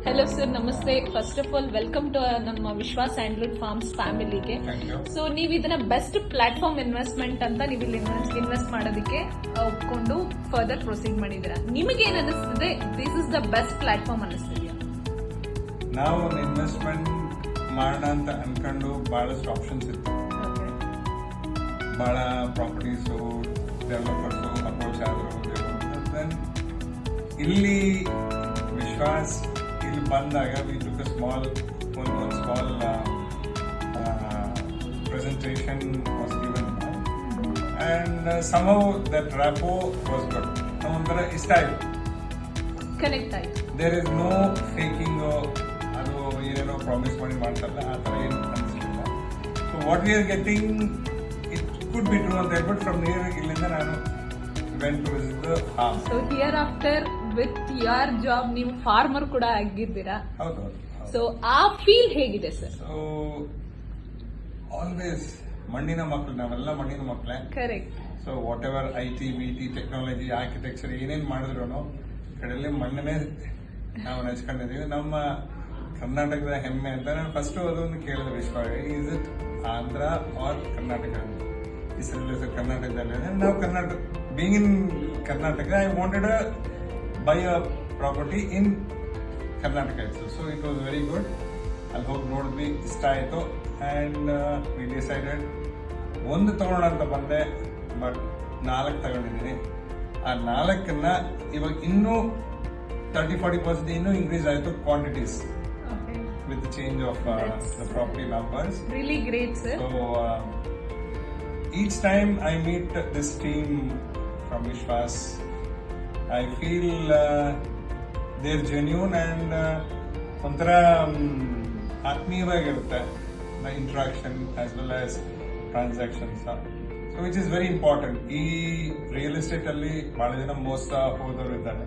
Hello sir, ನಮಸ್ತೆ. First of all welcome to ನಮ್ಮ Vishwas sandalwood farms ಫ್ಯಾಮಿಲಿಗೆ. ಸೊ ನೀವು ಇದನ್ನ ಬೆಸ್ಟ್ ಪ್ಲಾಟ್ಫಾರ್ಮ್ ಇನ್ವೆಸ್ಟ್ಮೆಂಟ್ ಅಂತ ನೀವು ಇಲ್ಲಿ ಇನ್ವೆಸ್ಟ್ ಮಾಡೋದಕ್ಕೆ ಒಪ್ಕೊಂಡು ಫರ್ದರ್ ಪ್ರೊಸೀಡ್ ಮಾಡಿದ್ದೀರಾ. ನಿಮಗೆ ಏನ್ ಅನಿಸ್ತದೆ? This is the best platform ಅನಿಸ್ತಿದೆಯಾ? ನಾವು ಒಂದು ಇನ್ವೆಸ್ಟ್ಮೆಂಟ್ ಮಾಡೋಣ ಅಂತ ಅನ್ಕೊಂಡು ಬಹಳಷ್ಟು ಆಪ್ಷನ್ಸ್ ಇತ್ತು. ಬಹಳ ಪ್ರಾಪರ್ಟೀಸು ಡೆವಲಪರ್ಸು ಅಪ್ರೋಚ್ ಆದರು. ಇಲ್ಲಿ ವಿಶ್ವಾಸ್ ಇಲ್ಲಿ ಬಂದಾಗ we took a small presentation was given and somehow that rapport was good. ನಮ್ಮೊಂಥರ ಇಷ್ಟ ಆಯಿತು, ಕನೆಕ್ಟ್ ಆಯ್ತು. ದೇರ್ ಇಸ್ ನೋ ಫೇಕಿಂಗ್, ಅದು ಏನೇನೋ ಪ್ರಾಮಿಸ್ ಮಾಡಿ ಮಾಡ್ತಾರಲ್ಲ ಆ ಥರ ಏನು ಅನಿಸಲಿಲ್ಲ. So what we are getting it could be true ಅಂತ ಹೇಳ್ಬಿಟ್ಟು ಫ್ರಮ್ ನಿಯರ್ ಇಲ್ಲಿಂದ ನಾನು went to visit the farm. So here after with your job ನೀವು ಫಾರ್ಮರ್ ಕೂಡ ಆಗಿದ್ದೀರಾ. ಹೌದು. ಸೊ ಆ ಫೀಲ್ ಹೇಗಿದೆ ಸರ್? ಸೊ ಆಲ್ವೇಸ್ ಮಣ್ಣಿನ ಮಕ್ಕಳು, ನಾವೆಲ್ಲ ಮಣ್ಣಿನ ಮಕ್ಕಳೇ. Correct. So what ever IT, BT, technology, architecture ಏನೇನು ಮಾಡಿದ್ರು ಕಡೆಯಲ್ಲಿ ಮಣ್ಣನ್ನೇ ನಾವು ನೆಚ್ಕೊಂಡಿದ್ದೀವಿ. ನಮ್ಮ ಕರ್ನಾಟಕದ ಹೆಮ್ಮೆ ಅಂತ ನಾನು ಫಸ್ಟ್ ಅದೊಂದು ಕೇಳಿದೆ, Vishwa is it Andhra or Karnataka ಅಂತ. ಈ ಕರ್ನಾಟಕದಲ್ಲಿ ನಾವು Karnataka being in Karnataka I wanted buy a property in Karnataka ಇತ್ತು. So it was very good. ಅಲ್ಲಿ ಹೋಗಿ ನೋಡಿದ್ವಿ, ಇಷ್ಟ ಆಯಿತು ಆ್ಯಂಡ್ ವಿ ಡಿಸೈಡೆಡ್ ಒಂದು ತಗೊಳ್ಳೋಣ ಅಂತ ಬಂದೆ. ಬಟ್ 4 ತಗೊಂಡಿದ್ದೀನಿ. ಆ 4ನ್ನ ಇವಾಗ ಇನ್ನೂ 30-40% ಇನ್ನೂ ಇನ್ಕ್ರೀಸ್ ಆಯಿತು quantities with the change of the property numbers. Really great, sir. So each time I meet this team from Vishwas, I feel they're genuine and ಒಂಥರ ಆತ್ಮೀಯವಾಗಿರುತ್ತೆ the interaction as well as transactions. So which is very important. ಈ real estate ಅಲ್ಲಿ ಬಹಳ ಜನ ಮೋಸ ಹೋದವರು ಇದ್ದಾರೆ.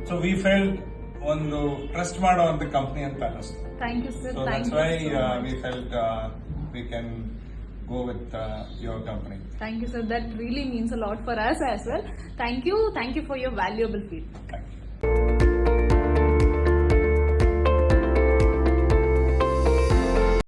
So we felt ಒಂದು trust ಮಾಡುವಂತ ಕಂಪನಿ ಅಂತ ಅನಿಸ್ತು. Thank you, sir. So that's why we felt we can go with your company. Thank you, sir. That really means a lot for us as well. Thank you for your valuable feedback. Thank you.